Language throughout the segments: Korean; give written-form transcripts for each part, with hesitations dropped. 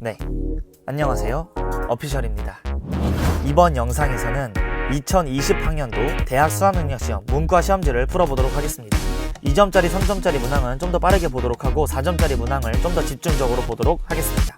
네, 안녕하세요. 어피셜입니다. 이번 영상에서는 2020학년도 대학 수학능력시험 문과 시험지를 풀어보도록 하겠습니다. 2점짜리, 3점짜리 문항은 좀 더 빠르게 보도록 하고 4점짜리 문항을 좀 더 집중적으로 보도록 하겠습니다.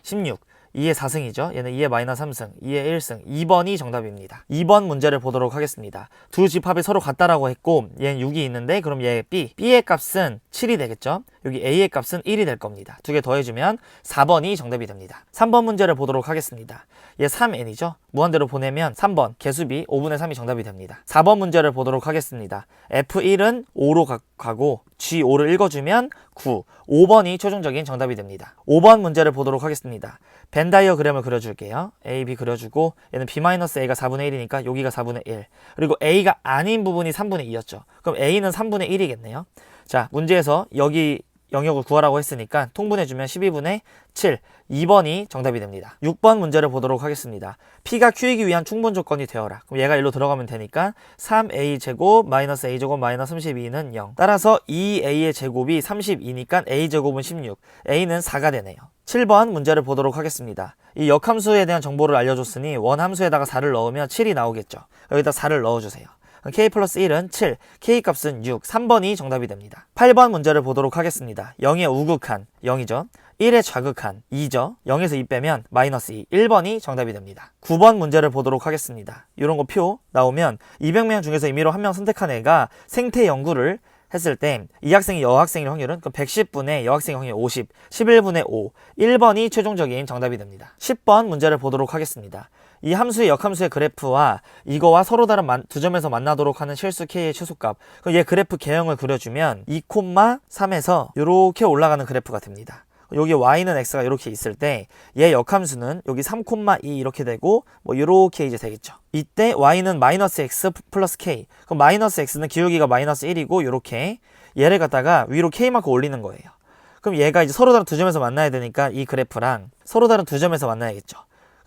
16. 2의 4승이죠. 얘는 2의 마이너스 3승, 2의 1승, 2번이 정답입니다. 2번 문제를 보도록 하겠습니다. 두 집합이 서로 같다라고 했고 얘는 6이 있는데 그럼 얘 B의 값은 7이 되겠죠. 여기 A의 값은 1이 될 겁니다. 두 개 더해주면 4번이 정답이 됩니다. 3번 문제를 보도록 하겠습니다. 얘 3n이죠. 무한대로 보내면 3번 개수비 5분의 3이 정답이 됩니다. 4번 문제를 보도록 하겠습니다. F1은 5로 가고 G5를 읽어주면 9, 5번이 최종적인 정답이 됩니다. 5번 문제를 보도록 하겠습니다. 벤 다이어그램을 그려줄게요. A, B 그려주고 얘는 B-A가 4분의 1이니까 여기가 4분의 1 그리고 A가 아닌 부분이 3분의 2였죠. 그럼 A는 3분의 1이겠네요. 자, 문제에서 여기 영역을 구하라고 했으니까 통분해주면 12분의 7, 2번이 정답이 됩니다. 6번 문제를 보도록 하겠습니다. P가 Q이기 위한 충분 조건이 되어라. 그럼 얘가 1로 들어가면 되니까 3A제곱 마이너스 A제곱 마이너스 32는 0. 따라서 2A의 제곱이 32니까 A제곱은 16, A는 4가 되네요. 7번 문제를 보도록 하겠습니다. 이 역함수에 대한 정보를 알려줬으니 원함수에다가 4를 넣으면 7이 나오겠죠. 여기다 4를 넣어주세요. K 플러스 1은 7, K 값은 6, 3번이 정답이 됩니다. 8번 문제를 보도록 하겠습니다. 0의 우극한 0이죠. 1의 좌극한 2죠. 0에서 2 빼면 마이너스 2, 1번이 정답이 됩니다. 9번 문제를 보도록 하겠습니다. 이런 거 표 나오면 200명 중에서 임의로 한 명 선택한 애가 생태 연구를 했을 때 이 학생이 여학생일 확률은 110분의 여학생 확률 50, 11분의 5, 1번이 최종적인 정답이 됩니다. 10번 문제를 보도록 하겠습니다. 이 함수의 역함수의 그래프와 이거와 서로 다른 두 점에서 만나도록 하는 실수 K의 최소값, 얘 그래프 개형을 그려주면 2,3에서 이렇게 올라가는 그래프가 됩니다. 여기 y는 x가 이렇게 있을 때 얘 역함수는 여기 3,2 이렇게 되고 뭐 이렇게 이제 되겠죠. 이때 y는 마이너스 x 플러스 k, 그럼 마이너스 x는 기울기가 마이너스 1이고 이렇게 얘를 갖다가 위로 k만큼 올리는 거예요. 그럼 얘가 이제 서로 다른 두 점에서 만나야 되니까 이 그래프랑 서로 다른 두 점에서 만나야겠죠.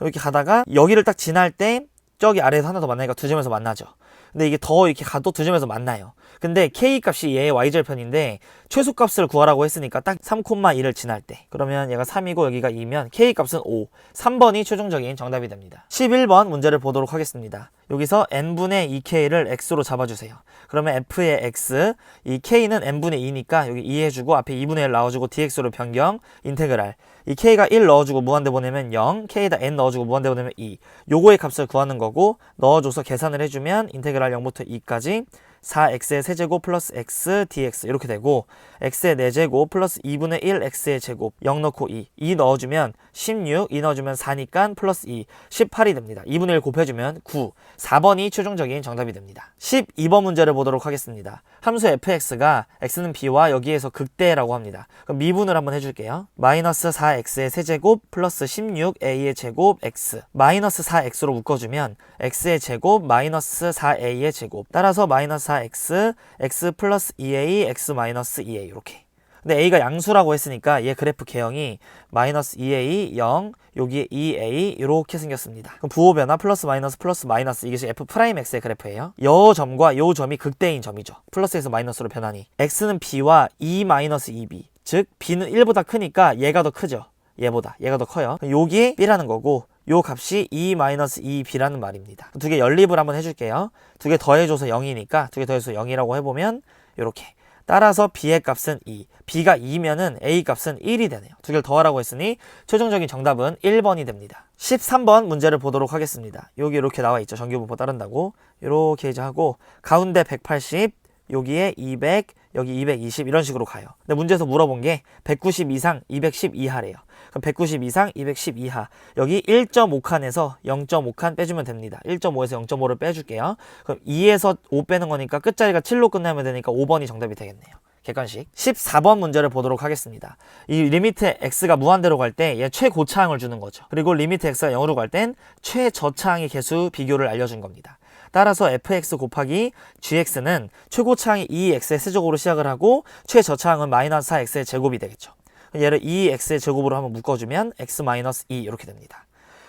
이렇게 가다가 여기를 딱 지날 때 저기 아래에서 하나 더 만나니까 두 점에서 만나죠. 근데 이게 더 이렇게 가도 두 점에서 만나요. 근데 k 값이 얘의 y절편인데 최소값을 구하라고 했으니까 딱 3,2를 지날 때 그러면 얘가 3이고 여기가 2면 k 값은 5, 3번이 최종적인 정답이 됩니다. 11번 문제를 보도록 하겠습니다. 여기서 n분의 2k를 x로 잡아주세요. 그러면 f의 x, 이 k는 n분의 2니까 여기 2 해주고 앞에 2분의 1 넣어주고 dx로 변경, 인테그랄. 이 k가 1 넣어주고 무한대 보내면 0, k에다 n 넣어주고 무한대 보내면 2. 요거의 값을 구하는 거고 넣어줘서 계산을 해주면 인테그랄 0부터 2까지 4x의 세제곱 플러스 x dx 이렇게 되고 x의 4제곱 플러스 2분의 1 x의 제곱 0 넣고 2 넣어주면 16, 2 넣어주면 4니까 플러스 2, 18이 됩니다. 2분의 1 곱해주면 9, 4번이 최종적인 정답이 됩니다. 12번 문제를 보도록 하겠습니다. 함수 fx가 x는 b와 여기에서 극대라고 합니다. 그럼 미분을 한번 해줄게요. 마이너스 4x의 세제곱 플러스 16a의 제곱 x 마이너스 4x로 묶어주면 x의 제곱 마이너스 4a의 제곱 따라서 마이너스 4x, x 플러스 2a, x 마이너스 2a 이렇게. 근데 a가 양수라고 했으니까 얘 그래프 개형이 마이너스 2a, 0, 여기에 2a 이렇게 생겼습니다. 그럼 부호변화 플러스 마이너스 이것이 f'x의 그래프예요. 요 점과 요 점이 극대인 점이죠. 플러스에서 마이너스로 변하니 x는 b와 2 마이너스 2b 즉 b는 1보다 크니까 얘가 더 크죠. 얘가 더 커요. 여기 b라는 거고 요 값이 2-2b라는 말입니다. 두 개 연립을 한번 해줄게요. 두 개 더해줘서 0이니까 두 개 더해서 0이라고 해보면 이렇게. 따라서 b의 값은 2. b가 2면은 a 값은 1이 되네요. 두 개를 더하라고 했으니 최종적인 정답은 1번이 됩니다. 13번 문제를 보도록 하겠습니다. 여기 이렇게 나와 있죠. 정규분포 따른다고. 이렇게 이제 하고 가운데 180, 여기에 200, 여기 220 이런 식으로 가요. 근데 문제에서 물어본 게 190 이상 210 이하래요. 그럼 190 이상 210 이하 여기 1.5칸에서 0.5칸 빼주면 됩니다. 1.5에서 0.5를 빼줄게요. 그럼 2에서 5 빼는 거니까 끝자리가 7로 끝나면 되니까 5번이 정답이 되겠네요. 객관식. 14번 문제를 보도록 하겠습니다. 이 리미트 x가 무한대로 갈 때 얘 최고차항을 주는 거죠. 그리고 리미트 x가 0으로 갈 땐 최저차항의 개수 비교를 알려준 겁니다. 따라서 fx 곱하기 gx는 최고차항이 2x의 세제곱으로 시작을 하고 최저차항은 마이너스 4x의 제곱이 되겠죠. 얘를 2x의 제곱으로 한번 묶어주면 x 마이너스 2 이렇게 됩니다.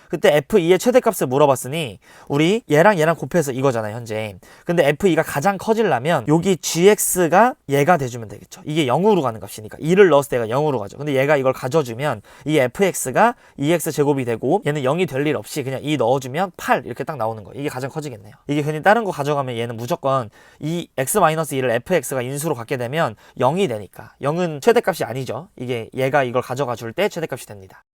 그때 F2의 최대값을 물어봤으니 우리 얘랑 곱해서 이거잖아요 현재. 근데 F2가 가장 커지려면 여기 GX가 얘가 돼주면 되겠죠. 이게 0으로 가는 값이니까 2를 넣었을 때가 0으로 가죠. 근데 얘가 이걸 가져주면 이 FX가 2X 제곱이 되고 얘는 0이 될 일 없이 그냥 2 넣어주면 8 이렇게 딱 나오는 거예요. 이게 가장 커지겠네요. 이게 괜히 다른 거 가져가면 얘는 무조건 이 X-2를 FX가 인수로 갖게 되면 0이 되니까 0은 최대값이 아니죠. 이게 얘가 이걸 가져가 줄 때 최대값이 됩니다.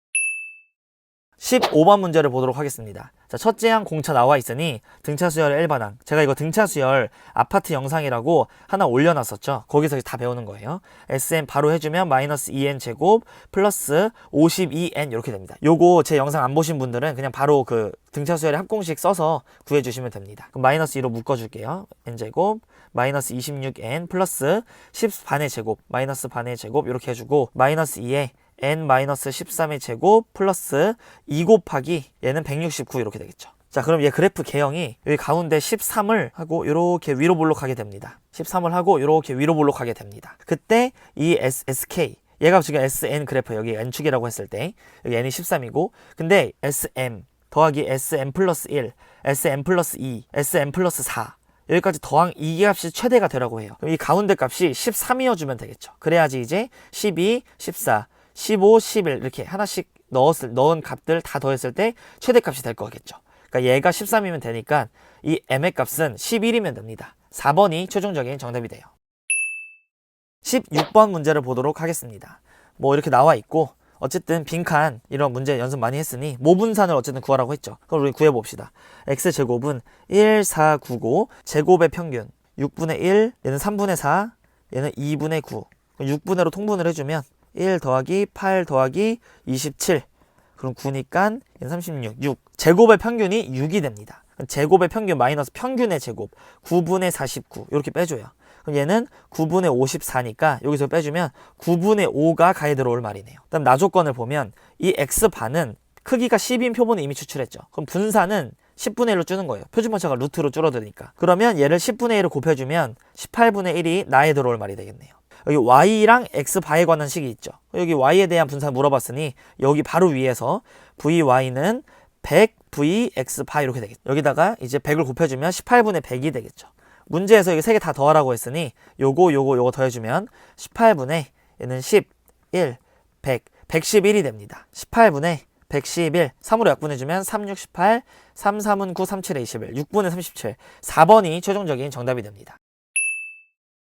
15번 문제를 보도록 하겠습니다. 자, 첫째 항 공차 나와 있으니 등차 수열의 일반항. 제가 이거 등차 수열 아파트 영상이라고 하나 올려놨었죠. 거기서 다 배우는 거예요. SM 바로 해주면 마이너스 2n 제곱 플러스 52n 이렇게 됩니다. 요거 제 영상 안 보신 분들은 그냥 바로 그 등차 수열의 합공식 써서 구해주시면 됩니다. 그럼 마이너스 2로 묶어줄게요. n 제곱 마이너스 26n 플러스 10 반의 제곱 마이너스 반의 제곱 이렇게 해주고 마이너스 2에 n-13의 제곱 플러스 2 곱하기 얘는 169 이렇게 되겠죠. 자, 그럼 얘 그래프 개형이 여기 가운데 13을 하고 이렇게 위로 볼록하게 됩니다. 13을 하고 이렇게 위로 볼록하게 됩니다. 그때 이 SK 얘가 지금 SN 그래프 여기 N축이라고 했을 때 여기 N이 13이고 근데 SM 더하기 SM 플러스 1 SM 플러스 2 SM 플러스 4 여기까지 더한 이 값이 최대가 되라고 해요. 그럼 이 가운데 값이 13이어주면 되겠죠. 그래야지 이제 12, 14 15, 11 이렇게 하나씩 넣은 값들 다 더했을 때 최대값이 될 거겠죠. 그러니까 얘가 13이면 되니까 이 m의 값은 11이면 됩니다. 4번이 최종적인 정답이 돼요. 16번 문제를 보도록 하겠습니다. 뭐 이렇게 나와 있고 어쨌든 빈칸 이런 문제 연습 많이 했으니 모분산을 어쨌든 구하라고 했죠. 그럼 우리 구해봅시다. x제곱은 1, 4, 9, 5 제곱의 평균 6분의 1 얘는 3분의 4 얘는 2분의 9 6분의로 통분을 해주면 1 더하기 8 더하기 27 그럼 9니까 36 6 제곱의 평균이 6이 됩니다. 제곱의 평균 마이너스 평균의 제곱 9분의 49 이렇게 빼줘요. 그럼 얘는 9분의 54니까 여기서 빼주면 9분의 5가 가에 들어올 말이네요. 그다음 나조건을 보면 이 x반은 크기가 10인 표본을 이미 추출했죠. 그럼 분산은 10분의 1로 주는 거예요. 표준편차가 루트로 줄어드니까. 그러면 얘를 10분의 1을 곱해주면 18분의 1이 나에 들어올 말이 되겠네요. 여기 y랑 x바에 관한 식이 있죠. 여기 y에 대한 분산 물어봤으니 여기 바로 위에서 vy는 100vx바 이렇게 되겠죠. 여기다가 이제 100을 곱해주면 18분의 100이 되겠죠. 문제에서 이거 3개 다 더하라고 했으니 요거 더해주면 18분의 얘는 11, 100, 111이 됩니다. 18분의 111, 3으로 약분해주면 3, 6, 18, 3, 3은 9, 3, 7에 21, 6분의 37, 4번이 최종적인 정답이 됩니다.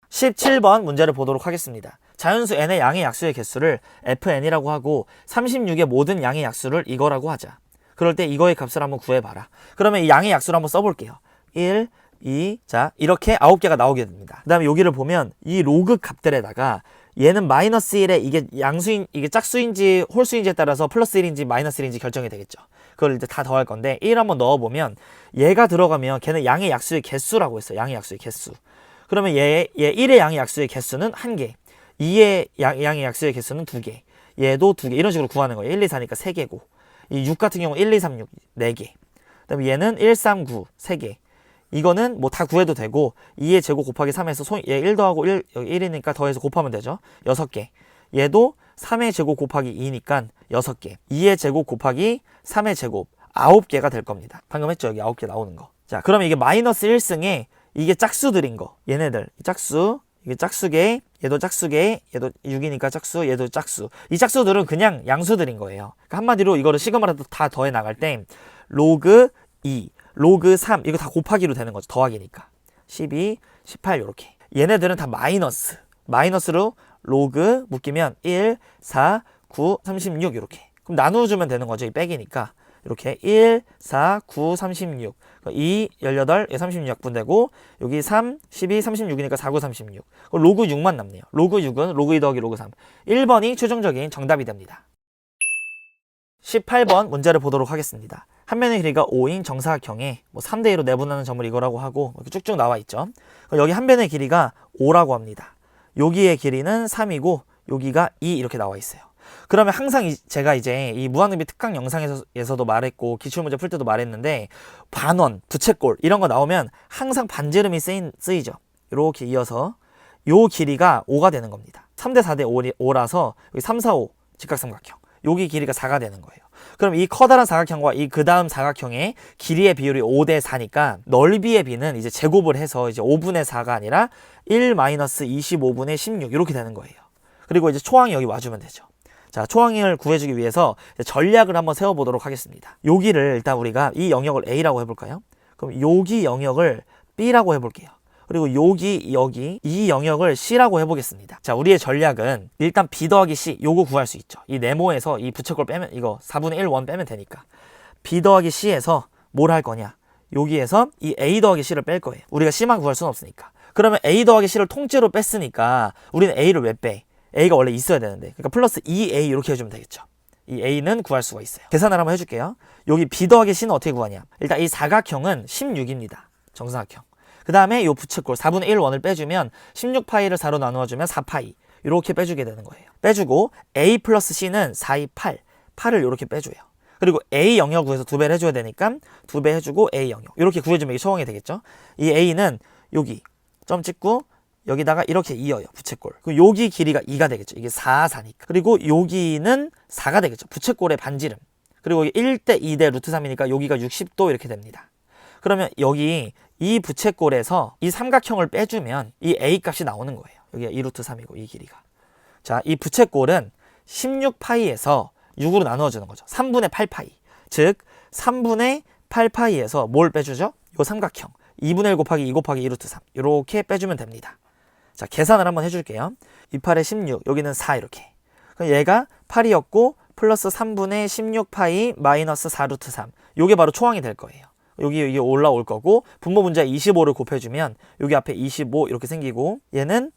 17번 문제를 보도록 하겠습니다. 자연수 n의 양의 약수의 개수를 fn이라고 하고 36의 모든 양의 약수를 이거라고 하자. 그럴 때 이거의 값을 한번 구해봐라. 그러면 이 양의 약수를 한번 써볼게요. 1, 2, 자 이렇게 9개가 나오게 됩니다. 그 다음에 여기를 보면 이 로그 값들에다가 얘는 마이너스 1에 이게 양수인, 이게 짝수인지 홀수인지에 따라서 플러스 1인지 마이너스 1인지 결정이 되겠죠. 그걸 이제 다 더할 건데 1 한번 넣어보면 얘가 들어가면 걔는 양의 약수의 개수라고 했어요. 양의 약수의 개수. 그러면 얘 1의 양의 약수의 개수는 1개, 2의 양의 약수의 개수는 2개, 얘도 2개 이런 식으로 구하는 거예요. 1, 2, 4니까 3개고 이 6 같은 경우 1, 2, 3, 6 4개 그 다음에 얘는 1, 3, 9 3개 이거는 뭐 다 구해도 되고 2의 제곱 곱하기 3에서 얘 1 더하고 1, 여기 1이니까 더해서 곱하면 되죠. 6개 얘도 3의 제곱 곱하기 2니까 6개 2의 제곱 곱하기 3의 제곱 9개가 될 겁니다. 방금 했죠. 여기 9개 나오는 거. 자 그러면 이게 마이너스 1승에 이게 짝수들인 거. 얘네들 짝수 이게 짝수계 얘도 짝수계 얘도 6이니까 짝수 얘도 짝수 이 짝수들은 그냥 양수들인 거예요. 그러니까 한마디로 이거를 시그마로 다 더해 나갈 때 로그 2 로그 3 이거 다 곱하기로 되는 거죠. 더하기니까 12 18 요렇게 얘네들은 다 마이너스로 로그 묶이면 1 4 9 36 이렇게 그럼 나누어주면 되는 거죠. 이 빼기니까 이렇게 1 4 9 36 2 18 36 약분되고 여기 3 12 36이니까 4 9 36 로그 6만 남네요. 로그 6은 로그 2 더하기 로그 3 1번이 최종적인 정답이 됩니다. 18번 문제를 보도록 하겠습니다. 한 면의 길이가 5인 정사각형에 뭐 3대 2로 내분하는 점을 이거라고 하고 이렇게 쭉쭉 나와 있죠. 여기 한 면의 길이가 5라고 합니다. 여기의 길이는 3이고 여기가 2 이렇게 나와 있어요. 그러면 항상 제가 이제 이 무한등비 특강 영상에서도 말했고 기출문제 풀 때도 말했는데 반원, 부채꼴 이런 거 나오면 항상 반지름이 쓰이죠. 이렇게 이어서 요 길이가 5가 되는 겁니다. 3대 4대 5라서 여기 3, 4, 5 직각삼각형 여기 길이가 4가 되는 거예요. 그럼 이 커다란 사각형과 이 그 다음 사각형의 길이의 비율이 5대 4니까 넓이의 비는 이제 제곱을 해서 이제 5분의 4가 아니라 1-25분의 16 이렇게 되는 거예요. 그리고 이제 초항이 여기 와주면 되죠. 자, 초항을 구해주기 위해서 전략을 한번 세워보도록 하겠습니다. 여기를 일단 우리가 이 영역을 A라고 해볼까요? 그럼 여기 영역을 B라고 해볼게요. 그리고 여기 이 영역을 C라고 해보겠습니다. 자, 우리의 전략은 일단 B 더하기 C 요거 구할 수 있죠. 이 네모에서 이 부채꼴 빼면 이거 4분의 1 원 빼면 되니까 B 더하기 C에서 뭘 할 거냐, 여기에서 이 A 더하기 C를 뺄 거예요. 우리가 C만 구할 수는 없으니까. 그러면 A 더하기 C를 통째로 뺐으니까 우리는 A를 왜 빼? A가 원래 있어야 되는데, 그러니까 플러스 2A 이렇게 해주면 되겠죠. 이 A는 구할 수가 있어요. 계산을 한번 해줄게요. 여기 B 더하기 C는 어떻게 구하냐, 일단 이 사각형은 16입니다. 정사각형. 그 다음에 이 부채꼴 4분의 1 원을 빼주면 16파이를 4로 나누어주면 4파이 이렇게 빼주게 되는 거예요. 빼주고 A 플러스 C는 4, 2, 8 8을 이렇게 빼줘요. 그리고 A 영역 구해서 2배를 해줘야 되니까 2배 해주고 A 영역 이렇게 구해주면 이게 초항이 되겠죠. 이 A는 여기 점 찍고 여기다가 이렇게 이어요. 부채꼴. 그리고 여기 길이가 2가 되겠죠. 이게 4, 4니까. 그리고 여기는 4가 되겠죠. 부채꼴의 반지름. 그리고 1대 2대 루트 3이니까 여기가 60도 이렇게 됩니다. 그러면 여기 이 부채꼴에서 이 삼각형을 빼주면 이 A 값이 나오는 거예요. 여기가 2루트 3이고 이 길이가. 자, 이 부채꼴은 16파이에서 6으로 나누어주는 거죠. 3분의 8파이. 즉 3분의 8파이에서 뭘 빼주죠? 이 삼각형. 2분의 1 곱하기 2 곱하기 2루트 3. 이렇게 빼주면 됩니다. 자, 계산을 한번 해줄게요. 28에 16, 여기는 4 이렇게. 그럼 얘가 8이었고 플러스 3분의 16파이 마이너스 4루트 3. 요게 바로 초항이 될 거예요. 여기 이게 올라올 거고 분모 문제에 25를 곱해주면 여기 앞에 25 이렇게 생기고 얘는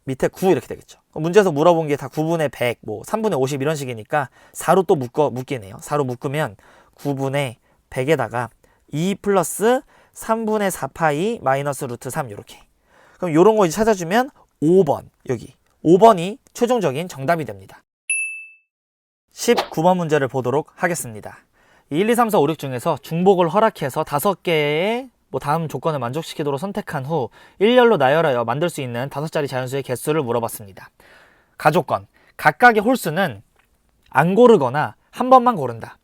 밑에 9 이렇게 되겠죠. 문제에서 물어본 게 다 9분의 100, 뭐 3분의 50 이런 식이니까 4로 또 묶이네요. 4로 묶으면 9분의 100에다가 2 플러스 3분의 4파이 마이너스 루트 3 이렇게. 그럼 요런 거 이제 찾아주면 5번 여기 5번이 최종적인 정답이 됩니다. 19번 문제를 보도록 하겠습니다. 1, 2, 3, 4, 5, 6 중에서 중복을 허락해서 5개의 다음 조건을 만족시키도록 선택한 후 일렬로 나열하여 만들 수 있는 5자리 자연수의 개수를 물어봤습니다. 가조건, 각각의 홀수는 안 고르거나 한 번만 고른다.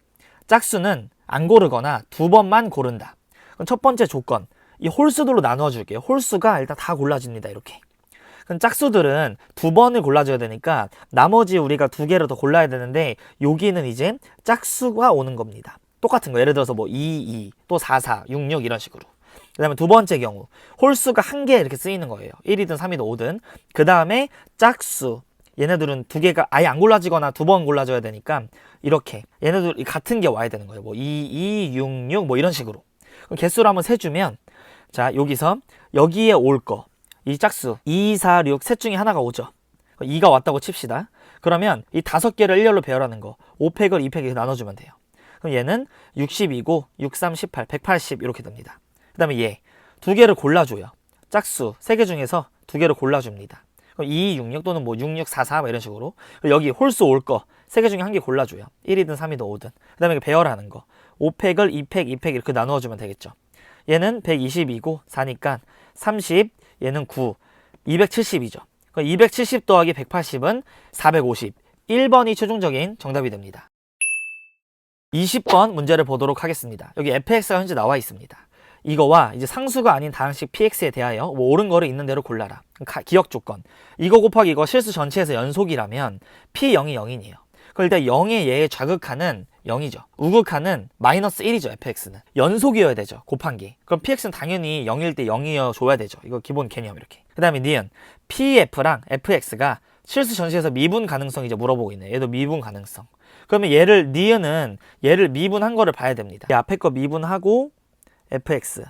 짝수는 안 고르거나 2번만 고른다. 그럼 첫 번째 조건, 이 홀수들로 나누어 줄게요. 홀수가 일단 다 골라집니다. 이렇게. 그럼 짝수들은 2번을 골라줘야 되니까 나머지 우리가 2개를 더 골라야 되는데 여기는 이제 짝수가 오는 겁니다. 똑같은 거. 예를 들어서 2, 2, 또 4, 4, 6, 6 이런 식으로. 그 다음에 두 번째 경우 홀수가 1개 이렇게 쓰이는 거예요. 1이든 3이든 5든. 그 다음에 짝수. 얘네들은 2개가 아예 안 골라지거나 2번 골라줘야 되니까 이렇게 얘네들 같은 게 와야 되는 거예요. 2, 2, 6, 6 이런 식으로. 그럼 개수를 한번 세주면 자, 여기서 여기에 올 거. 이 짝수 2, 4, 6 셋 중에 하나가 오죠. 2가 왔다고 칩시다. 그러면 이 5개를 일렬로 배열하는 거 5팩을 2팩 이렇게 나눠주면 돼요. 그럼 얘는 62고 6, 3, 18, 180 이렇게 됩니다. 그 다음에 얘 2개를 골라줘요. 짝수 3개 중에서 2개를 골라줍니다. 그럼 2, 6, 6 또는 6, 6, 4, 4 이런 식으로. 여기 홀수 올 거 3개 중에 1개 골라줘요. 1이든 3이든 5든. 그 다음에 배열하는 거 5팩을 2팩, 2팩 이렇게 나누어주면 되겠죠. 얘는 122고 4니까 30, 얘는 9, 270이죠. 270 더하기 180은 450. 1번이 최종적인 정답이 됩니다. 20번 문제를 보도록 하겠습니다. 여기 fx가 현재 나와 있습니다. 이거와 이제 상수가 아닌 다항식 px에 대하여 옳은 거를 있는 대로 골라라. 기억 조건. 이거 곱하기 이거 실수 전체에서 연속이라면 p0이 0이에요. 그럼 일단 0의 얘의 좌극하는 0이죠. 우극하는 마이너스 1이죠. fx는. 연속이어야 되죠. 곱한 게. 그럼 px는 당연히 0일 때 0이어 줘야 되죠. 이거 기본 개념 이렇게. 그 다음에 니은 pf랑 fx가 실수 전체에서 미분 가능성 이제 물어보고 있네요. 얘도 미분 가능성. 그러면 니은은 얘를 미분한 거를 봐야 됩니다. 이 앞에 거 미분하고 fx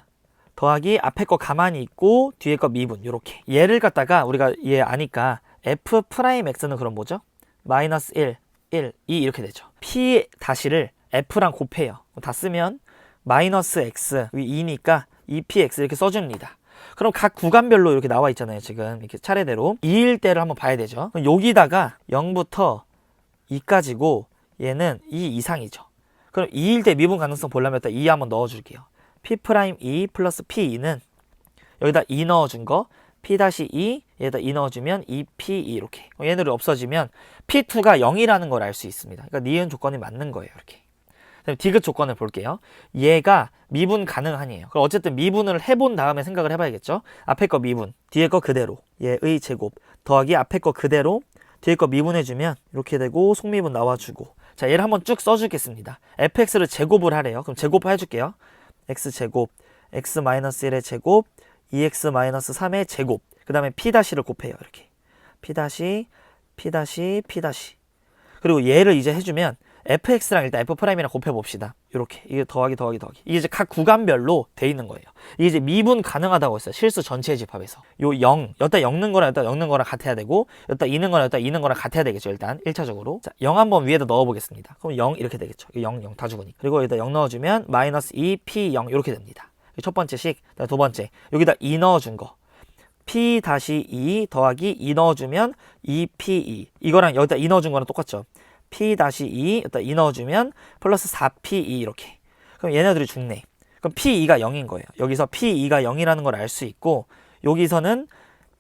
더하기 앞에 거 가만히 있고 뒤에 거 미분 요렇게. 얘를 갖다가 우리가 얘 아니까 f'x는 그럼 뭐죠? 마이너스 1, 1, 2 이렇게 되죠. p 다시를 f랑 곱해요. 다 쓰면 마이너스 x 2니까 2px 이렇게 써줍니다. 그럼 각 구간별로 이렇게 나와 있잖아요. 지금 이렇게 차례대로 2일 때를 한번 봐야 되죠. 그럼 여기다가 0부터 2까지고 얘는 2 이상이죠. 그럼 2일 때 미분 가능성 보려면 일단 2 한번 넣어줄게요. p'2 플러스 p2는 여기다 2 넣어준 거 P-2 얘에다 2 넣어주면 2P2 이렇게. 얘네들이 없어지면 P2가 0이라는 걸 알 수 있습니다. 그러니까 니은 조건이 맞는 거예요. 이렇게. 그다음에 디귿 조건을 볼게요. 얘가 미분 가능하니에요. 그럼 어쨌든 미분을 해본 다음에 생각을 해봐야겠죠. 앞에 거 미분, 뒤에 거 그대로, 얘의 제곱 더하기 앞에 거 그대로, 뒤에 거 미분해주면 이렇게 되고 속미분 나와주고. 자, 얘를 한번 쭉 써주겠습니다. fx를 제곱을 하래요. 그럼 제곱 해줄게요. x제곱, x-1의 제곱, 2x-3의 제곱, 그 다음에 p-를 곱해요. 이렇게 p-, p-, p-. 그리고 얘를 이제 해주면 fx랑 일단 f'이랑 곱해봅시다. 이렇게 이게 더하기. 이게 이제 각 구간별로 돼 있는 거예요. 이게 이제 미분 가능하다고 했어요. 실수 전체 집합에서. 요 0, 여기다 엮는 거랑 여기다 엮는 거랑 같아야 되고, 여기다 이는 거랑 여기다 이는 거랑 같아야 되겠죠. 일단 1차적으로. 자, 0 한번 위에다 넣어보겠습니다. 그럼 0 이렇게 되겠죠. 0, 0 다 죽으니까. 그리고 여기다 0 넣어주면 -2p0 이렇게 됩니다. 첫 번째 식, 두 번째 여기다 2 넣어준 거. p-2 더하기 2 넣어주면 2p2. 이거랑 여기다 2 넣어준 거랑 똑같죠. p-2 여기다 2 넣어주면 플러스 4p2 이렇게. 그럼 얘네들이 죽네. 그럼 p2가 0인 거예요. 여기서 p2가 0이라는 걸 알 수 있고, 여기서는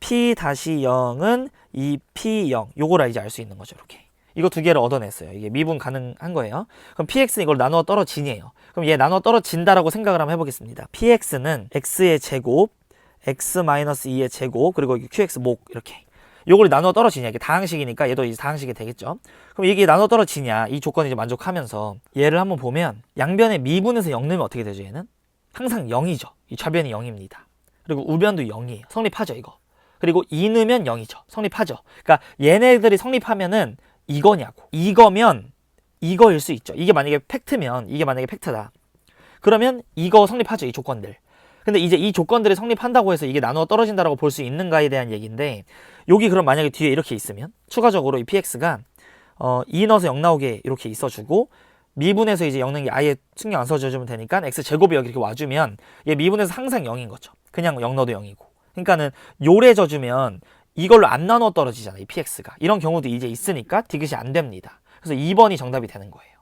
p-0은 2p0 요거를 이제 알 수 있는 거죠. 이렇게. 이거 두 개를 얻어냈어요. 이게 미분 가능한 거예요. 그럼 px는 이걸 나누어 떨어지니에요. 그럼 얘 나누어 떨어진다라고 생각을 한번 해보겠습니다. px는 x의 제곱, x-2의 제곱, 그리고 qx 목 이렇게. 요걸 나누어 떨어지냐. 이게 다항식이니까 얘도 이제 다항식이 되겠죠. 그럼 이게 나누어 떨어지냐. 이 조건이 이제 만족하면서 얘를 한번 보면 양변에 미분에서 0 넣으면 어떻게 되죠? 얘는 항상 0이죠. 이 좌변이 0입니다. 그리고 우변도 0이에요. 성립하죠, 이거. 그리고 2 넣으면 0이죠. 성립하죠. 그러니까 얘네들이 성립하면은 이거냐고. 이거면 이거일 수 있죠. 이게 만약에 팩트면, 이게 만약에 팩트다. 그러면 이거 성립하죠, 이 조건들. 근데 이제 이 조건들이 성립한다고 해서 이게 나누어 떨어진다라고 볼 수 있는가에 대한 얘기인데, 여기 그럼 만약에 뒤에 이렇게 있으면 추가적으로 이 px가 2 넣어서 0 나오게 이렇게 있어주고, 미분에서 이제 0 넣는 게 아예 신경 안 써주면 되니까 x제곱이 여기 이렇게 와주면 얘 미분에서 항상 0인 거죠. 그냥 0 넣어도 0이고. 그러니까는 요래 져주면 이걸로 안 나누어 떨어지잖아요, 이 px가. 이런 경우도 이제 있으니까 디귿이 안 됩니다. 그래서 2번이 정답이 되는 거예요.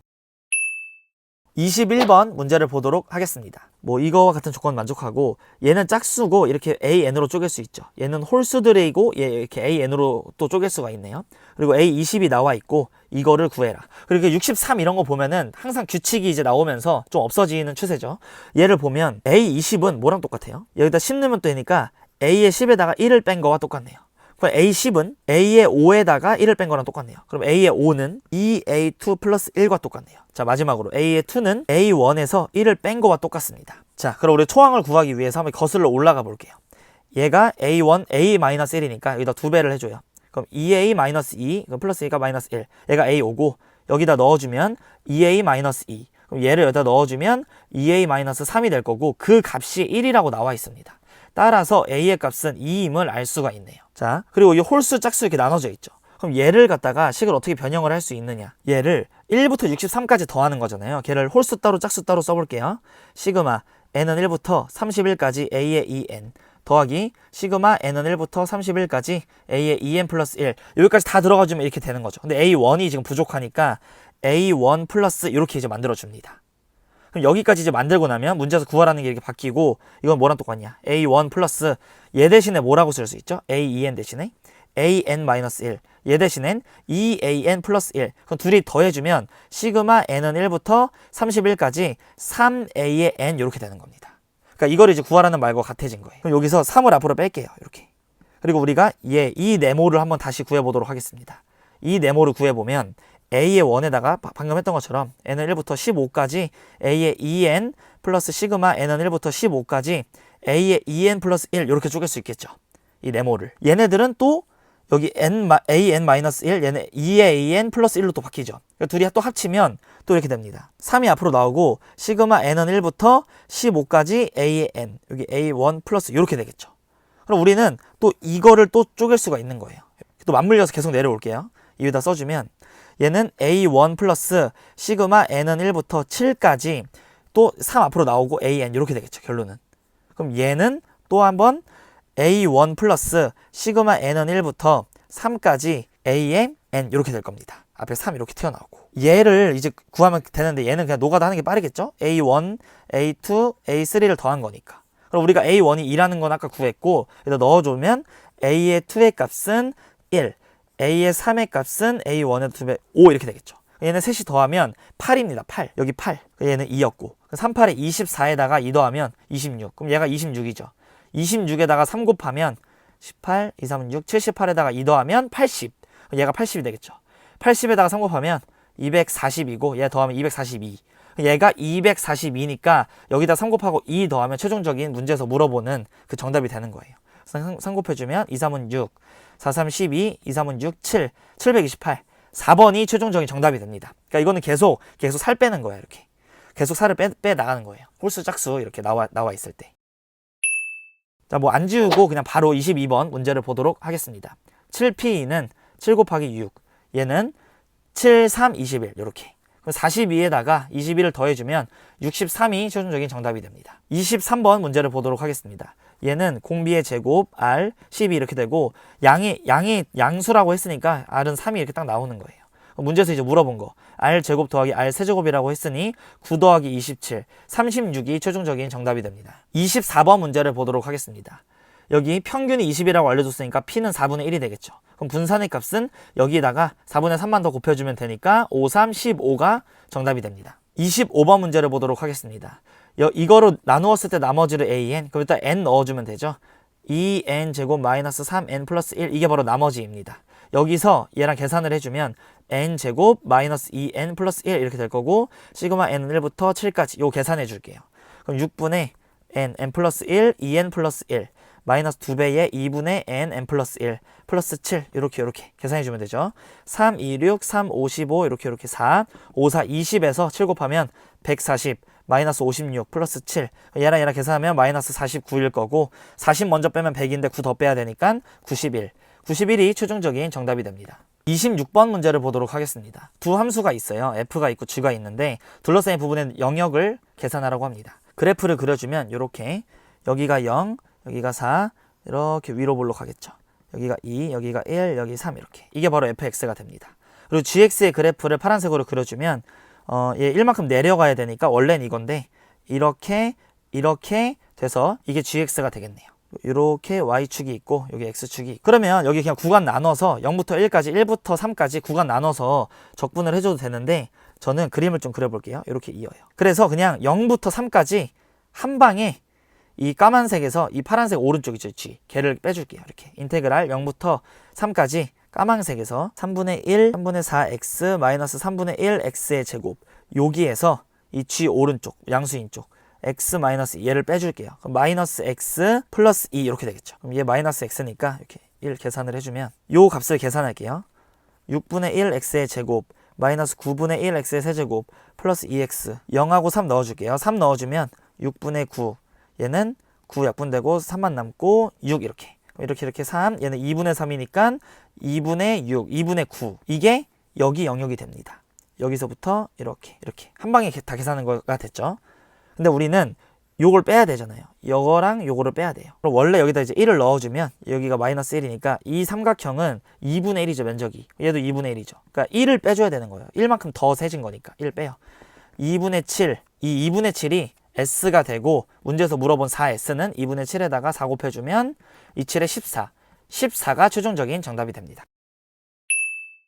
21번 문제를 보도록 하겠습니다. 뭐 이거와 같은 조건 만족하고, 얘는 짝수고 이렇게 AN으로 쪼갤 수 있죠. 얘는 홀수들이고 얘 이렇게 AN으로 또 쪼갤 수가 있네요. 그리고 A20이 나와 있고 이거를 구해라. 그리고 63 이런 거 보면은 항상 규칙이 이제 나오면서 좀 없어지는 추세죠. 얘를 보면 A20은 뭐랑 똑같아요? 여기다 10 넣으면 또 되니까 A의 10에다가 1을 뺀 거와 똑같네요. 그럼 A10은 A의 5에다가 1을 뺀 거랑 똑같네요. 그럼 A의 5는 2A2 플러스 1과 똑같네요. 자, 마지막으로 A의 2는 A1에서 1을 뺀 거와 똑같습니다. 자, 그럼 우리 초항을 구하기 위해서 한번 거슬러 올라가 볼게요. 얘가 A1, A-1이니까 여기다 2배를 해줘요. 그럼 2A-2, 그럼 플러스 2가 마이너스 1. 얘가 A5고 여기다 넣어주면 2A-2. 그럼 얘를 여기다 넣어주면 2A-3이 될 거고, 그 값이 1이라고 나와 있습니다. 따라서 A의 값은 2임을 알 수가 있네요. 자, 그리고 이 홀수, 짝수 이렇게 나눠져 있죠. 그럼 얘를 갖다가 식을 어떻게 변형을 할 수 있느냐. 얘를 1부터 63까지 더하는 거잖아요. 걔를 홀수 따로 짝수 따로 써볼게요. 시그마 n은 1부터 31까지 a의 2n 더하기 시그마 n은 1부터 31까지 a의 2n 플러스 1. 여기까지 다 들어가주면 이렇게 되는 거죠. 근데 a1이 지금 부족하니까 a1 플러스 이렇게 이제 만들어줍니다. 그럼 여기까지 이제 만들고 나면 문제에서 구하라는 게 이렇게 바뀌고, 이건 뭐랑 똑같냐. a1 플러스 얘 대신에 뭐라고 쓸 수 있죠? a2n 대신에 an-1. 얘 대신엔 2an 플러스 1. 그럼 둘이 더해주면 시그마 n은 1부터 31까지 3a의 n 이렇게 되는 겁니다. 그러니까 이거를 이제 구하라는 말과 같아진 거예요. 그럼 여기서 3을 앞으로 뺄게요. 이렇게. 그리고 우리가 이 네모를 한번 다시 구해보도록 하겠습니다. 이 네모를 구해보면 a의 1에다가 방금 했던 것처럼 n은 1부터 15까지 a의 2n 플러스 시그마 n은 1부터 15까지 a의 2n 플러스 1 이렇게 쪼갤 수 있겠죠. 이 네모를. 얘네들은 또 여기 an-1 얘네 2an 플러스 1로 또 바뀌죠. 그러니까 둘이 또 합치면 또 이렇게 됩니다. 3이 앞으로 나오고 시그마 n은 1부터 15까지 a의 n 여기 a1 플러스 이렇게 되겠죠. 그럼 우리는 또 이거를 또 쪼갤 수가 있는 거예요. 또 맞물려서 계속 내려올게요. 여기다 써주면 얘는 a1 플러스 시그마 n은 1부터 7까지 또 3 앞으로 나오고 an 이렇게 되겠죠. 결론은. 그럼 얘는 또 한번 a1 플러스 시그마 n은 1부터 3까지 a의 n 이렇게 될 겁니다. 앞에 3 이렇게 튀어나오고, 얘를 이제 구하면 되는데 얘는 그냥 노가다 하는 게 빠르겠죠. a1, a2, a3를 더한 거니까. 그럼 우리가 a1이 2라는 건 아까 구했고 여기다 넣어주면 a의 2의 값은 1, a의 3의 값은 a1의 2배 5 이렇게 되겠죠. 얘는 셋이 더하면 8입니다. 8. 여기 8. 얘는 2였고 38에 24에다가 2 더하면 26. 그럼 얘가 26이죠. 26에다가 3 곱하면 18, 2, 3, 6, 78에다가 2 더하면 80. 얘가 80이 되겠죠. 80에다가 3 곱하면 240이고 얘 더하면 242. 얘가 242니까 여기다 3 곱하고 2 더하면 최종적인 문제에서 물어보는 그 정답이 되는 거예요. 3 곱해주면 2, 3은 6, 4, 3, 12, 2, 3은 6, 7, 728. 4번이 최종적인 정답이 됩니다. 그러니까 이거는 계속 살 빼는 거예요. 이렇게. 계속 살을 빼 나가는 거예요. 홀수 짝수 이렇게 나와 있을 때. 자, 뭐 안 지우고 그냥 바로 22번 문제를 보도록 하겠습니다. 7P는 7 곱하기 6. 얘는 7, 3, 21. 이렇게. 그럼 42에다가 21을 더해주면 63이 최종적인 정답이 됩니다. 23번 문제를 보도록 하겠습니다. 얘는 공비의 제곱, R, 12 이렇게 되고 양이 양수라고 했으니까 R은 3이 이렇게 딱 나오는 거예요. 문제에서 이제 물어본 거 R 제곱 더하기 R 세제곱이라고 했으니 9 더하기 27, 36이 최종적인 정답이 됩니다. 24번 문제를 보도록 하겠습니다. 여기 평균이 20이라고 알려줬으니까 P는 4분의 1이 되겠죠. 그럼 분산의 값은 여기에다가 4분의 3만 더 곱해주면 되니까 5, 3, 15가 정답이 됩니다. 25번 문제를 보도록 하겠습니다. 이거로 나누었을 때 나머지를 an, 그럼 일단 n 넣어주면 되죠. 2n 제곱 마이너스 3n 플러스 1, 이게 바로 나머지입니다. 여기서 얘랑 계산을 해주면 n 제곱 마이너스 2n 플러스 1 이렇게 될 거고 시그마 n은 1부터 7까지 요 계산해 줄게요. 그럼 6분의 n 플러스 1, 2n 플러스 1 마이너스 2배의 2분의 n 플러스 1 플러스 7 이렇게 계산해 주면 되죠. 3, 2, 6, 3, 5, 15 이렇게 4, 5, 4, 20에서 7 곱하면 140 마이너스 56 플러스 7 얘랑 계산하면 마이너스 49일 거고 40 먼저 빼면 100인데 9 더 빼야 되니까 91 91이 최종적인 정답이 됩니다. 26번 문제를 보도록 하겠습니다. 두 함수가 있어요. f가 있고 g가 있는데 둘러싸인 부분의 영역을 계산하라고 합니다. 그래프를 그려주면 이렇게 여기가 0 여기가 4 이렇게 위로 볼록하겠죠. 여기가 2 여기가 1 여기 3 이렇게 이게 바로 fx가 됩니다. 그리고 gx의 그래프를 파란색으로 그려주면 얘 1만큼 내려가야 되니까 원래는 이건데 이렇게 돼서 이게 gx가 되겠네요. 이렇게 y축이 있고 여기 x축이 그러면 여기 그냥 구간 나눠서 0부터 1까지 1부터 3까지 구간 나눠서 적분을 해줘도 되는데 저는 그림을 좀 그려볼게요. 이렇게 이어요. 그래서 그냥 0부터 3까지 한 방에 이 까만색에서 이 파란색 오른쪽 있죠. g 걔를 빼줄게요. 이렇게 인테그랄 0부터 3까지 까만색에서 3분의 1, 3분의 4x 마이너스 3분의 1 x의 제곱 여기에서 이 g 오른쪽 양수인 쪽 x 마이너스 얘를 빼줄게요. 그럼 마이너스 x 플러스 2 이렇게 되겠죠. 그럼 얘 마이너스 x니까 이렇게 1 계산을 해주면 요 값을 계산할게요. 6분의 1 x의 제곱 마이너스 9분의 1 x의 세제곱 플러스 2x 0하고 3 넣어줄게요. 3 넣어주면 6분의 9 얘는 9 약분되고 3만 남고 6 이렇게 3 얘는 2분의 3이니까 2분의 6 2분의 9 이게 여기 영역이 됩니다. 여기서부터 이렇게 한 방에 다 계산한 거가 됐죠. 근데 우리는 요걸 빼야 되잖아요. 요거랑 요거를 빼야 돼요. 그럼 원래 여기다 이제 1을 넣어주면 여기가 마이너스 1이니까 이 삼각형은 2분의 1이죠. 면적이. 얘도 2분의 1이죠. 그러니까 1을 빼줘야 되는 거예요. 1만큼 더 세진 거니까 1 빼요. 2분의 7. 이 2분의 7이 S가 되고 문제에서 물어본 4S는 2분의 7에다가 4 곱해주면 2, 7에 14. 14가 최종적인 정답이 됩니다.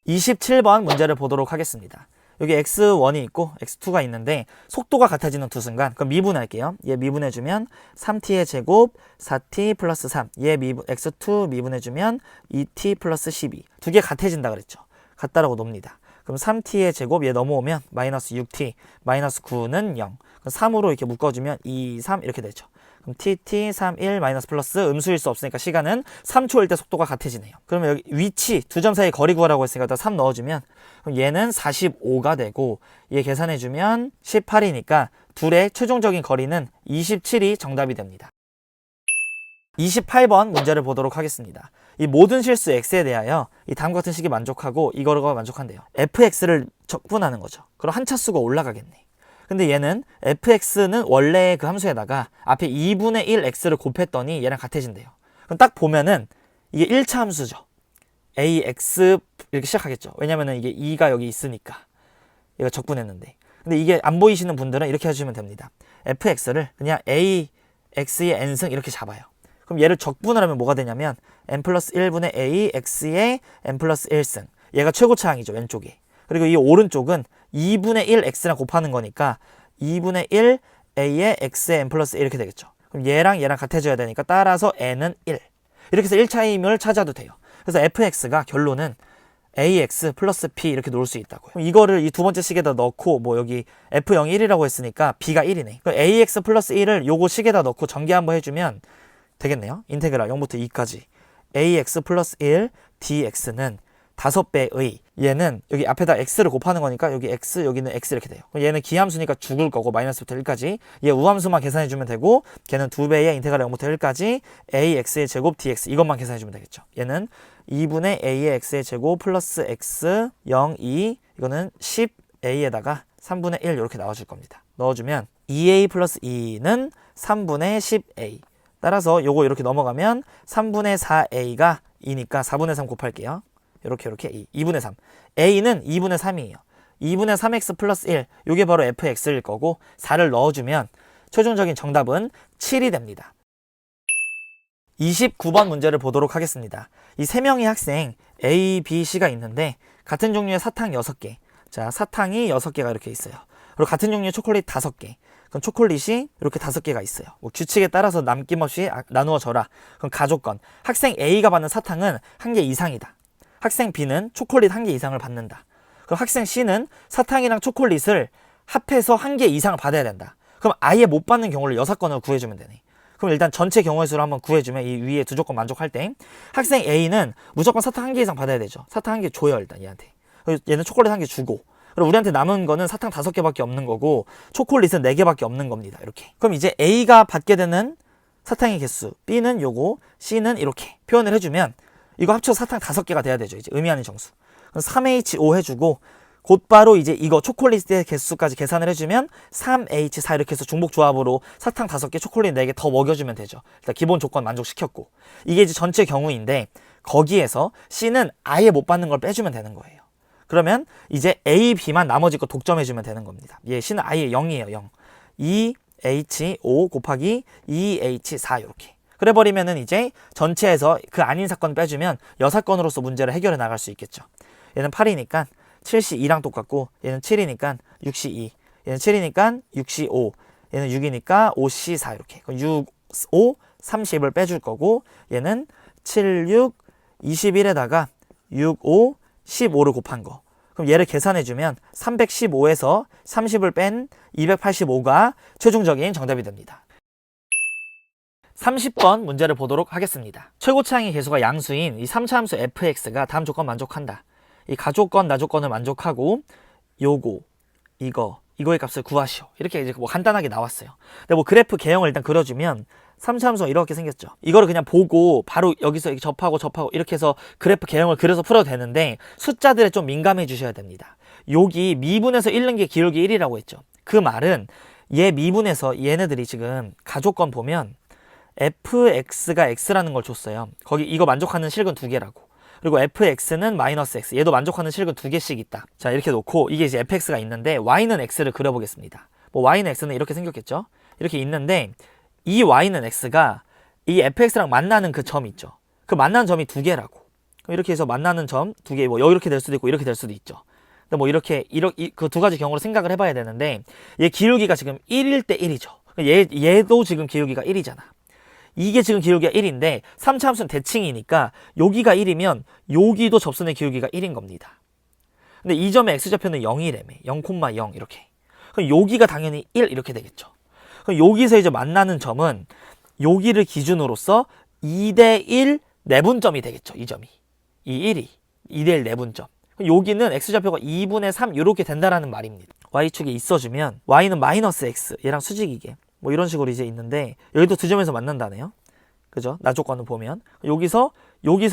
27번 문제를 보도록 하겠습니다. 여기 x1이 있고 x2가 있는데 속도가 같아지는 두 순간 그럼 미분할게요. 얘 미분해주면 3t의 제곱 4t 플러스 3 얘 x2 미분해주면 2t 플러스 12 두 개 같아진다 그랬죠. 같다라고 놉니다. 그럼 3t의 제곱 얘 넘어오면 마이너스 6t 마이너스 9는 0 그럼 3으로 이렇게 묶어주면 2, 3 이렇게 되죠. 그럼 tt 3, 1 마이너스 플러스 음수일 수 없으니까 시간은 3초일 때 속도가 같아지네요. 그러면 여기 위치 두 점 사이 거리 구하라고 했으니까 일단 3 넣어주면 그럼 얘는 45가 되고 얘 계산해주면 18이니까 둘의 최종적인 거리는 27이 정답이 됩니다. 28번 문제를 보도록 하겠습니다. 이 모든 실수 x에 대하여 이 다음과 같은 식이 만족하고 이거가 만족한대요. fx를 적분하는 거죠. 그럼 한 차수가 올라가겠네. 근데 얘는 fx는 원래 그 함수에다가 앞에 2분의 1 x를 곱했더니 얘랑 같아진대요. 그럼 딱 보면은 이게 1차 함수죠. ax 이렇게 시작하겠죠. 왜냐면은 이게 2가 여기 있으니까 얘가 적분했는데 근데 이게 안 보이시는 분들은 이렇게 해주시면 됩니다. fx를 그냥 x의 n승 이렇게 잡아요. 그럼 얘를 적분을 하면 뭐가 되냐면 n 플러스 1분의 a x의 n 플러스 1승. 얘가 최고차항이죠, 왼쪽이. 그리고 이 오른쪽은 2분의 1 x랑 곱하는 거니까 2분의 1 a의 x의 n 플러스 1 이렇게 되겠죠. 그럼 얘랑 같아져야 되니까 따라서 n은 1. 이렇게 해서 1차임을 찾아도 돼요. 그래서 fx가 결론은 ax 플러스 p 이렇게 놓을 수 있다고요. 그럼 이거를 이 두 번째 식에다 넣고 뭐 여기 f0 1이라고 했으니까 b가 1이네. 그럼 ax 플러스 1을 요거 식에다 넣고 전개 한번 해주면 되겠네요. 인테그랄 0부터 2까지 ax 플러스 1 dx는 5배의 얘는 여기 앞에다 x를 곱하는 거니까 여기 x 여기는 x 이렇게 돼요. 그럼 얘는 기함수니까 죽을 거고 마이너스부터 1까지 얘 우함수만 계산해 주면 되고 걔는 2배의 인테그랄 0부터 1까지 ax의 제곱 dx 이것만 계산해 주면 되겠죠. 얘는 2분의 a의 x의 제곱 플러스 x 0, 2 이거는 10a에다가 3분의 1 이렇게 나와줄 겁니다. 넣어주면 2a 플러스 2는 3분의 10a 따라서 요거 이렇게 넘어가면 3분의 4a가 2니까 4분의 3 곱할게요. 이렇게 2분의 3 a는 2분의 3이에요. 2분의 3x 플러스 1 요게 바로 fx일 거고 4를 넣어주면 최종적인 정답은 7이 됩니다. 29번 문제를 보도록 하겠습니다. 이 3명의 학생 A, B, C가 있는데 같은 종류의 사탕 6개 자 사탕이 6개가 이렇게 있어요. 그리고 같은 종류의 초콜릿 5개 그럼 초콜릿이 이렇게 5개가 있어요. 뭐 규칙에 따라서 남김없이 나누어 줘라. 그럼 가족건 학생 A가 받는 사탕은 1개 이상이다. 학생 B는 초콜릿 1개 이상을 받는다. 그럼 학생 C는 사탕이랑 초콜릿을 합해서 1개 이상을 받아야 된다. 그럼 아예 못 받는 경우를 6건을 구해주면 되네. 그럼 일단 전체 경우의 수를 한번 구해주면 이 위에 두 조건 만족할 때 학생 A는 무조건 사탕 1개 이상 받아야 되죠. 사탕 1개 줘요 일단 얘한테. 얘는 초콜릿 1개 주고 그리고 우리한테 남은 거는 사탕 5개밖에 없는 거고 초콜릿은 4개밖에 없는 겁니다. 이렇게. 그럼 이제 A가 받게 되는 사탕의 개수 B는 요거 C는 이렇게 표현을 해주면 이거 합쳐서 사탕 5개가 돼야 되죠. 이제 의미하는 정수. 그럼 3H5 해주고 곧바로 이제 이거 초콜릿의 개수까지 계산을 해주면 3H4 이렇게 해서 중복 조합으로 사탕 5개, 초콜릿 4개 더 먹여주면 되죠. 일단 기본 조건 만족시켰고 이게 이제 전체 경우인데 거기에서 C는 아예 못 받는 걸 빼주면 되는 거예요. 그러면 이제 A, B만 나머지 거 독점해주면 되는 겁니다. 얘 C는 아예 0이에요. 0. 2H5 곱하기 2H4 이렇게. 그래버리면은 이제 전체에서 그 아닌 사건 빼주면 여사건으로서 문제를 해결해 나갈 수 있겠죠. 얘는 8이니까 7C 2랑 똑같고 얘는 7이니까 6C 2 얘는 7이니까 6C 5 얘는 6이니까 5C 4 이렇게 6, 5, 30을 빼줄 거고 얘는 7, 6, 21에다가 6, 5, 15를 곱한 거 그럼 얘를 계산해주면 315에서 30을 뺀 285가 최종적인 정답이 됩니다. 30번 문제를 보도록 하겠습니다. 최고차항의 개수가 양수인 이 3차 함수 fx가 다음 조건 만족한다. 이 가조건, 나조건을 만족하고 요거, 이거의 값을 구하시오. 이렇게 이제 뭐 간단하게 나왔어요. 근데 뭐 그래프 개형을 일단 그려주면 3차 함수가 이렇게 생겼죠. 이거를 그냥 보고 바로 여기서 이렇게 접하고 이렇게 해서 그래프 개형을 그려서 풀어도 되는데 숫자들에 좀 민감해 주셔야 됩니다. 여기 미분에서 잃는 게 기울기 1이라고 했죠. 그 말은 얘 미분에서 얘네들이 지금 가조건 보면 fx가 x라는 걸 줬어요. 거기 이거 만족하는 실근 2개라고. 그리고 fx는 마이너스 x. 얘도 만족하는 실근 2개씩 있다. 자, 이렇게 놓고 이게 이제 fx가 있는데 y는 x를 그려보겠습니다. 뭐 y는 x는 이렇게 생겼겠죠? 이렇게 있는데 이 y는 x가 이 fx랑 만나는 그 점이 있죠. 그 만나는 점이 2개라고. 그럼 이렇게 해서 만나는 점 2개, 뭐 이렇게 될 수도 있고 이렇게 될 수도 있죠. 근데 뭐 이렇게 그 두 가지 경우로 생각을 해봐야 되는데 얘 기울기가 지금 1일 때 1이죠. 얘도 지금 기울기가 1이잖아. 이게 지금 기울기가 1인데 3차 함수는 대칭이니까 여기가 1이면 여기도 접선의 기울기가 1인 겁니다. 근데 이 점의 x좌표는 0이래매. 0,0 이렇게. 그럼 여기가 당연히 1 이렇게 되겠죠. 그럼 여기서 이제 만나는 점은 여기를 기준으로서 2대1 내분점이 되겠죠. 이 점이. 이 1이 2대1 내분점. 여기는 x좌표가 2분의 3 이렇게 된다라는 말입니다. y축에 있어주면 y는 마이너스 x 얘랑 수직이게 뭐 이런 식으로 이제 있는데 여기도 두 점에서 만난다네요. 그죠? 나조건을 보면 여기서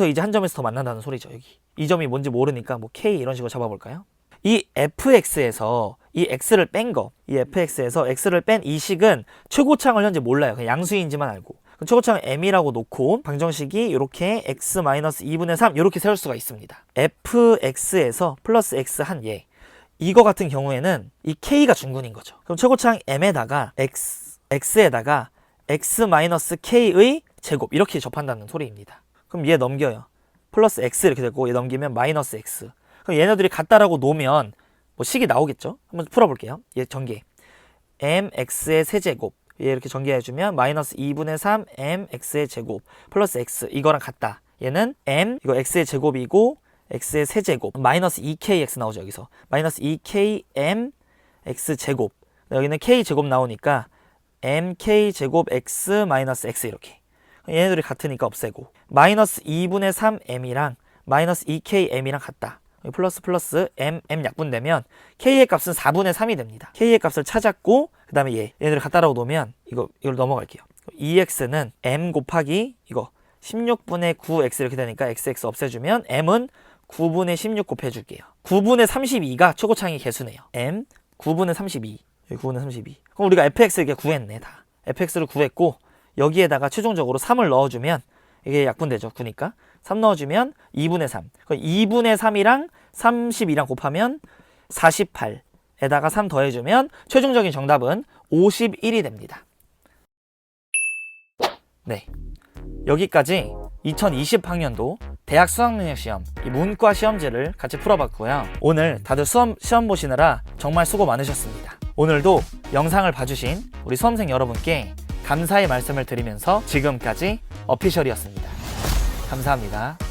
이제 한 점에서 더 만난다는 소리죠. 여기 이 점이 뭔지 모르니까 뭐 k 이런 식으로 잡아볼까요? 이 fx에서 이 x를 뺀 거, 이 fx에서 x를 뺀 이 식은 최고차항을 현재 몰라요. 그냥 양수인지만 알고. 그럼 최고차항 m이라고 놓고 방정식이 이렇게 x-2분의 3 이렇게 세울 수가 있습니다. fx에서 플러스 x 한 얘. 이거 같은 경우에는 이 k가 중근인 거죠. 그럼 최고차항 m에다가 x에다가 x-k의 제곱 이렇게 접한다는 소리입니다. 그럼 얘 넘겨요. 플러스 x 이렇게 되고 얘 넘기면 마이너스 x. 그럼 얘네들이 같다라고 놓으면 뭐 식이 나오겠죠? 한번 풀어볼게요. 얘 전개. mx의 세제곱. 얘 이렇게 전개해주면 마이너스 2분의 3 mx의 제곱 플러스 x 이거랑 같다. 얘는 m 이거 x의 제곱이고 x의 세제곱 마이너스 2kx 나오죠. 여기서 마이너스 2km x 제곱. 여기는 k 제곱 나오니까 mk 제곱 x 마이너스 x 이렇게. 얘네들이 같으니까 없애고 마이너스 2분의 3m이랑 마이너스 2km이랑 같다. 플러스 플러스 m 약분되면 k의 값은 4분의 3이 됩니다. k의 값을 찾았고 그 다음에 얘네들을 갖다라고 놓으면 이걸 넘어갈게요. 2x는 m 곱하기 이거 16분의 9x 이렇게 되니까 xx 없애주면 m은 9분의 16 곱해줄게요. 9분의 32가 최고차항의 개수네요. m 9분의 32 여기 9분의 32. 그럼 우리가 fx 이렇게 구했네. 다 fx를 구했고 여기에다가 최종적으로 3을 넣어주면 이게 약분되죠. 9니까 3 넣어주면 2분의 3. 그럼 2분의 3이랑 32랑 곱하면 48에다가 3 더해주면 최종적인 정답은 51이 됩니다. 네, 여기까지 2020학년도 대학 수학능력시험 이 문과 시험지를 같이 풀어봤고요. 오늘 다들 시험 보시느라 정말 수고 많으셨습니다. 오늘도 영상을 봐주신 우리 수험생 여러분께 감사의 말씀을 드리면서 지금까지 어피셜이었습니다. 감사합니다.